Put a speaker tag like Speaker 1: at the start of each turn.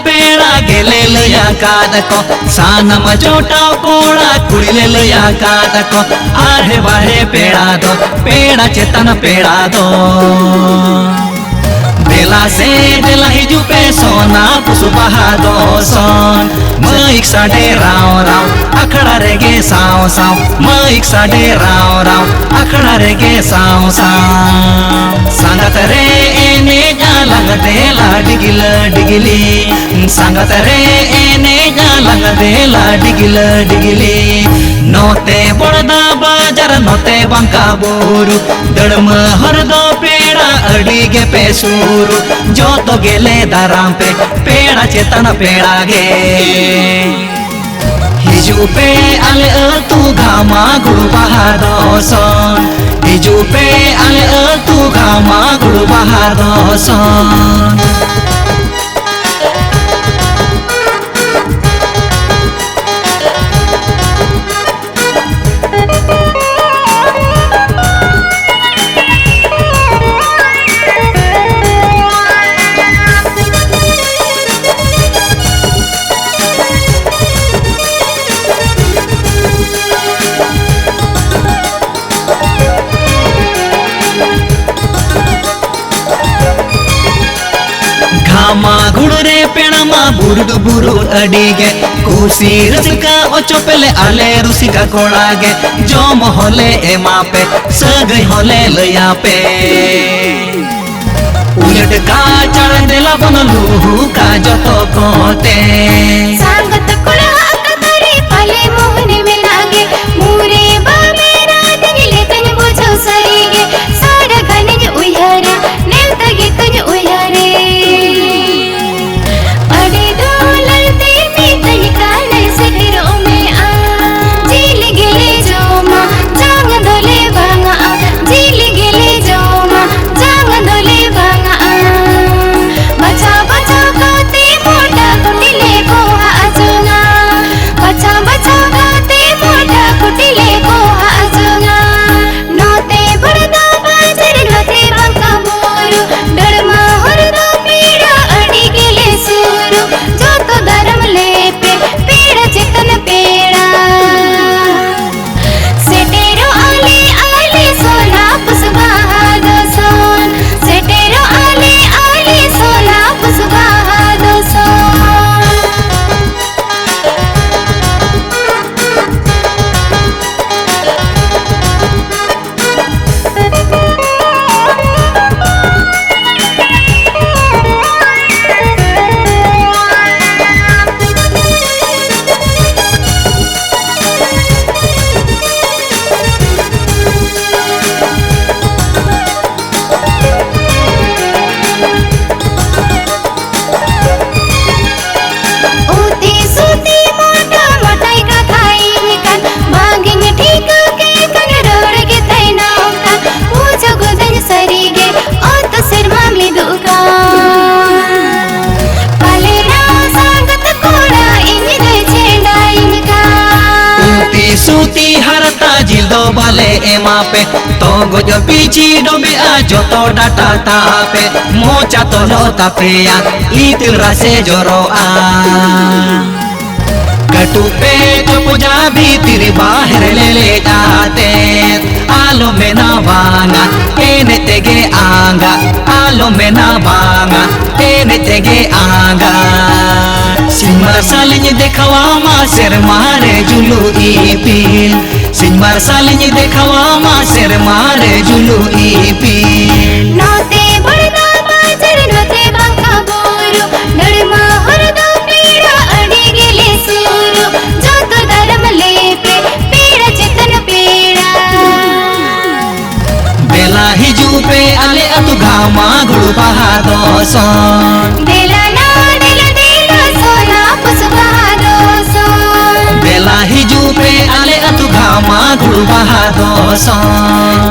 Speaker 1: पेड़ा गेले लया कादको सानम जोटाव कोड़ा कुड़िले लया कादको आहे बाहे पेड़ा दो पेड़ा चेतन पेड़ा दो बेला से बेला हिजू पे सोना पुसुबहा दो सोन माइक साडे राव राव अखड़ा रेगे साव साव माइक साडे राव राव अखड़ा रेगे साव साव संगत रे एने जालंग देला डिगिल डिगिली संगत रे एने जालंग देला डिगिल डिगिली नोते बड़दा बाजार नोते बंका बोरू दड़म हर दो पेड़ा अड़ीगे पे सूरू जो तो गेले दाराम पे पेड़ा चेतन पेड़ा गे हिजू पे आले तू घामा गुरु बहादो सोन हिजू पे आले तू घामा गुरु बहादो सोन घामा गुड़रे पेड़मा बुरुड बुरुड अडीगे कुसी रसिका ओचो पेले आले रुसिका कोड़ागे जोम होले एमा पे सगई होले लया पे उलट का चढ़ देला बनलू का जतो कोते
Speaker 2: सांगत कुड़ा कतरी पले मोहने में लागे मूरे बा मेरा दिले तन बुझो सरीगे सारा गनज उयहरा नेल तगे तन उयहरे अडे डोलर ते तन काले सिरो में आ झील गेले जोमा जांग दोले बांगा झील गेले जोमा जांग दोले बांगा बचा बचा गाते मोटा कुटिले को आजुगा बचा बचा गाते मोटा कुटिले को आजुगा नोते बड़दा बाजार नोते बंका बोरू डरमा हरदो पेड़ा अड़ी गेले सूरू जो तो धर्म ले पे पेड़ा चेतन पेड़ा सेटेरो आले आले सोना पुसबहा दो सोन सेटेरो आले आले सोना पुसबहा दो सोन उती सुती मोटा मटाई का खाई निकाल भागिन ठीक के कन रोड़ के तैना का पूछो गुदन सरीगे ओ तो सिर मामली दुका पले ना सांगत कोड़ा इन दे छेड़ा इनका
Speaker 1: उती सूती हरता जिल्दो बाले एमा पे तो गोजो पीछी डोबे आ जो तो डाटा तापे मोचा तो लोता पेया इतिल रसे जोरो आ कटु पे जो पूजा भीतर बाहर ले जाते आलो में ना भांगा एने तेगे आंगा आलो में ना भांगा एने तेगे आंगा सिंमर सालिኝ देखवा मा सिर मारे जुलू ईपील सिंमर सालिኝ देखवा मा सिर मारे जुलू ईपील
Speaker 2: नोते बड़दा बाजार नोते बंका बोरू डरमा हरदो पेड़ा अड़ी गेले सूरू जो तो धर्म ले पे पेड़ा चेतन पेड़ा
Speaker 1: बेला हिजू पे आले अतु घामा गुरु बहादो सोन
Speaker 2: देला ना दिल देला सोना पुसबहा दो सोन
Speaker 1: बेला हिजू पे आले अतु घामा गुरु बहादो सोन